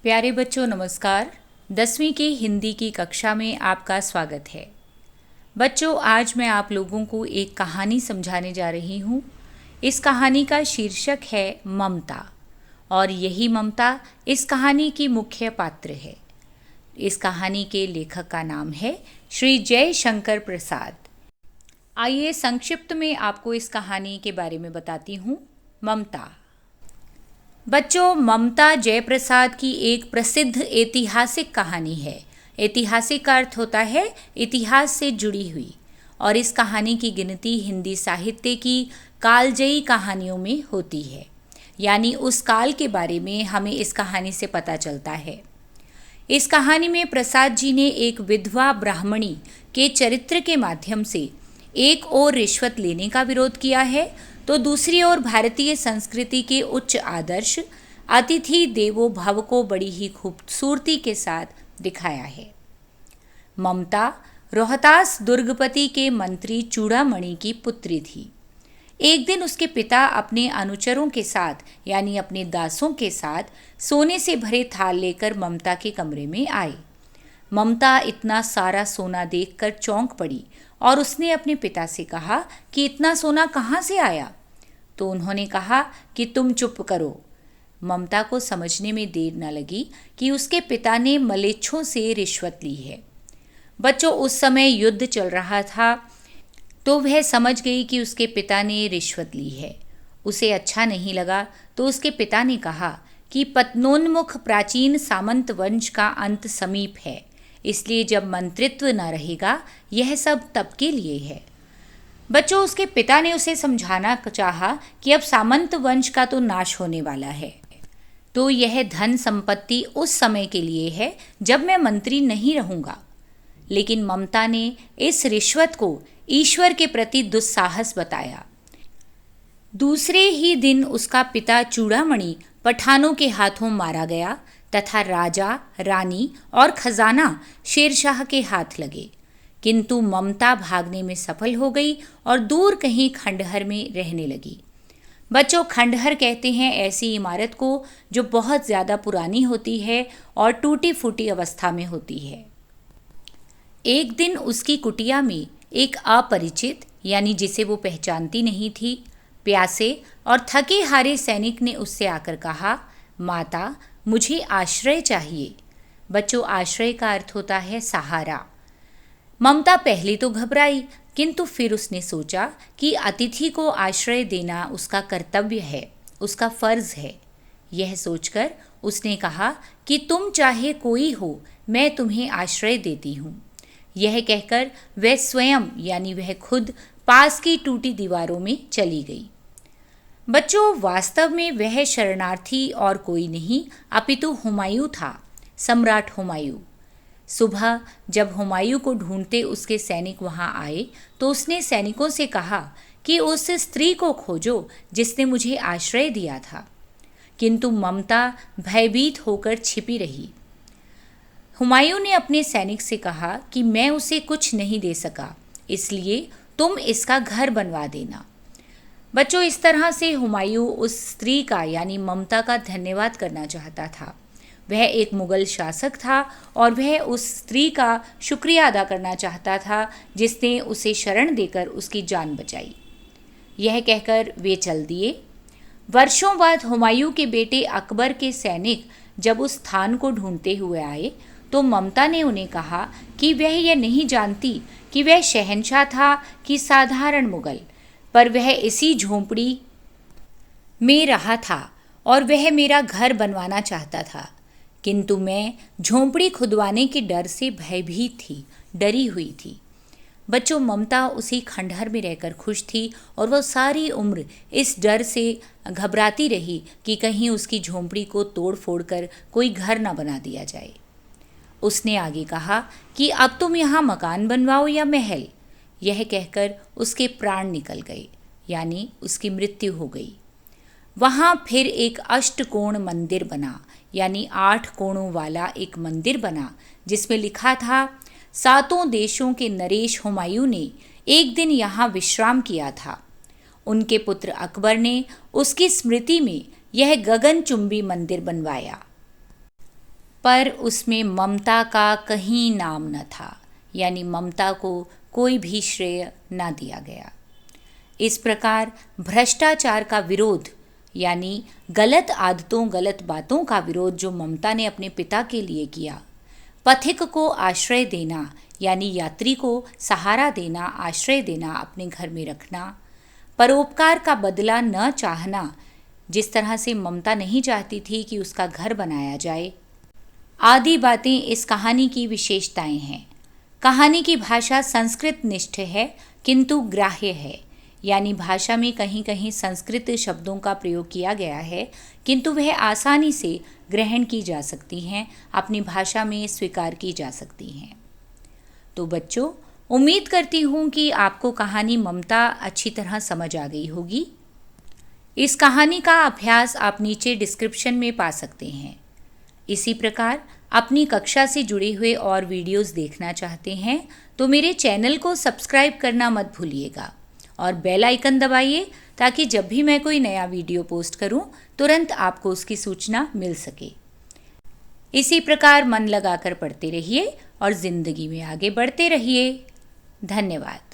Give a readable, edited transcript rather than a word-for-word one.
प्यारे बच्चों नमस्कार। 10वीं की हिंदी की कक्षा में आपका स्वागत है। बच्चों आज मैं आप लोगों को एक कहानी समझाने जा रही हूँ। इस कहानी का शीर्षक है ममता और यही ममता इस कहानी की मुख्य पात्र है। इस कहानी के लेखक का नाम है श्री जयशंकर प्रसाद। आइए संक्षिप्त में आपको इस कहानी के बारे में बताती हूँ। ममता। बच्चों ममता जयप्रसाद की एक प्रसिद्ध ऐतिहासिक कहानी है। ऐतिहासिक का अर्थ होता है इतिहास से जुड़ी हुई, और इस कहानी की गिनती हिंदी साहित्य की कालजयी कहानियों में होती है। यानी उस काल के बारे में हमें इस कहानी से पता चलता है। इस कहानी में प्रसाद जी ने एक विधवा ब्राह्मणी के चरित्र के माध्यम से एक ओर रिश्वत लेने का विरोध किया है तो दूसरी ओर भारतीय संस्कृति के उच्च आदर्श अतिथि देवो भव को बड़ी ही खूबसूरती के साथ दिखाया है। ममता रोहतास दुर्गपति के मंत्री चूड़ामणि की पुत्री थी। एक दिन उसके पिता अपने अनुचरों के साथ यानी अपने दासों के साथ सोने से भरे थाल लेकर ममता के कमरे में आए। ममता इतना सारा सोना देखकर चौंक पड़ी और उसने अपने पिता से कहा कि इतना सोना कहाँ से आया? तो उन्होंने कहा कि तुम चुप करो। ममता को समझने में देर न लगी कि उसके पिता ने मलेच्छों से रिश्वत ली है। बच्चों उस समय युद्ध चल रहा था तो वह समझ गई कि उसके पिता ने रिश्वत ली है। उसे अच्छा नहीं लगा तो उसके पिता ने कहा कि पतनोन्मुख प्राचीन सामंत वंश का अंत समीप है, इसलिए जब मंत्रित्व न रहेगा यह सब तब के लिए है। बच्चों उसके पिता ने उसे समझाना चाहा कि अब सामंत वंश का तो नाश होने वाला है, तो यह धन संपत्ति उस समय के लिए है जब मैं मंत्री नहीं रहूंगा। लेकिन ममता ने इस रिश्वत को ईश्वर के प्रति दुस्साहस बताया। दूसरे ही दिन उसका पिता चूड़ामणि पठानों के हाथों मारा गया तथा राजा, रानी और खजाना शेरशाह के हाथ लगे। किंतु ममता भागने में सफल हो गई और दूर कहीं खंडहर में रहने लगी। बच्चों खंडहर कहते हैं ऐसी इमारत को जो बहुत ज़्यादा पुरानी होती है और टूटी फूटी अवस्था में होती है। एक दिन उसकी कुटिया में एक अपरिचित यानी जिसे वो पहचानती नहीं थी, प्यासे और थके हारे सैनिक ने उससे आकर कहा, माता मुझे आश्रय चाहिए। बच्चों आश्रय का अर्थ होता है सहारा। ममता पहले तो घबराई, किंतु फिर उसने सोचा कि अतिथि को आश्रय देना उसका कर्तव्य है, उसका फर्ज है। यह सोचकर उसने कहा कि तुम चाहे कोई हो, मैं तुम्हें आश्रय देती हूँ। यह कहकर वह स्वयं यानी वह खुद पास की टूटी दीवारों में चली गई। बच्चों वास्तव में वह शरणार्थी और कोई नहीं अपितु हुमायूं था, सम्राट हुमायूं। सुबह जब हुमायूं को ढूंढते उसके सैनिक वहां आए तो उसने सैनिकों से कहा कि उस स्त्री को खोजो जिसने मुझे आश्रय दिया था। किंतु ममता भयभीत होकर छिपी रही। हुमायूं ने अपने सैनिक से कहा कि मैं उसे कुछ नहीं दे सका, इसलिए तुम इसका घर बनवा देना। बच्चों इस तरह से हुमायूं उस स्त्री का यानी ममता का धन्यवाद करना चाहता था। वह एक मुगल शासक था और वह उस स्त्री का शुक्रिया अदा करना चाहता था जिसने उसे शरण देकर उसकी जान बचाई। यह कहकर वे चल दिए। वर्षों बाद हुमायूं के बेटे अकबर के सैनिक जब उस स्थान को ढूंढते हुए आए तो ममता ने उन्हें कहा कि वह यह नहीं जानती कि वह शहंशाह था कि साधारण मुगल, पर वह इसी झोंपड़ी में रहा था और वह मेरा घर बनवाना चाहता था। किंतु मैं झोंपड़ी खुदवाने के डर से भयभीत थी, डरी हुई थी। बच्चों ममता उसी खंडहर में रहकर खुश थी और वह सारी उम्र इस डर से घबराती रही कि कहीं उसकी झोंपड़ी को तोड़ फोड़ कर कोई घर न बना दिया जाए। उसने आगे कहा कि अब तुम यहाँ मकान बनवाओ या महल। यह कहकर उसके प्राण निकल गए, यानी उसकी मृत्यु हो गई। वहाँ फिर एक अष्टकोण मंदिर बना, यानी 8 कोणों वाला एक मंदिर बना जिसमें लिखा था, सातों देशों के नरेश हुमायूं ने एक दिन यहाँ विश्राम किया था। उनके पुत्र अकबर ने उसकी स्मृति में यह गगनचुंबी मंदिर बनवाया। पर उसमें ममता का कहीं नाम न था, यानी ममता को कोई भी श्रेय न दिया गया। इस प्रकार भ्रष्टाचार का विरोध, यानी गलत आदतों, गलत बातों का विरोध जो ममता ने अपने पिता के लिए किया, पथिक को आश्रय देना, यानी यात्री को सहारा देना, आश्रय देना, अपने घर में रखना, परोपकार का बदला न चाहना, जिस तरह से ममता नहीं चाहती थी कि उसका घर बनाया जाए, आदि बातें इस कहानी की विशेषताएं हैं। कहानी की भाषा संस्कृत निष्ठ है किंतु ग्राह्य है, यानी भाषा में कहीं कहीं संस्कृत शब्दों का प्रयोग किया गया है, किंतु वह आसानी से ग्रहण की जा सकती हैं, अपनी भाषा में स्वीकार की जा सकती हैं। तो बच्चों, उम्मीद करती हूँ कि आपको कहानी ममता अच्छी तरह समझ आ गई होगी। इस कहानी का अभ्यास आप नीचे डिस्क्रिप्शन में पा सकते हैं। इसी प्रकार अपनी कक्षा से जुड़े हुए और वीडियोस देखना चाहते हैं तो मेरे चैनल को सब्सक्राइब करना मत भूलिएगा और बेल आइकन दबाइए, ताकि जब भी मैं कोई नया वीडियो पोस्ट करूं तुरंत आपको उसकी सूचना मिल सके। इसी प्रकार मन लगाकर पढ़ते रहिए और ज़िंदगी में आगे बढ़ते रहिए। धन्यवाद।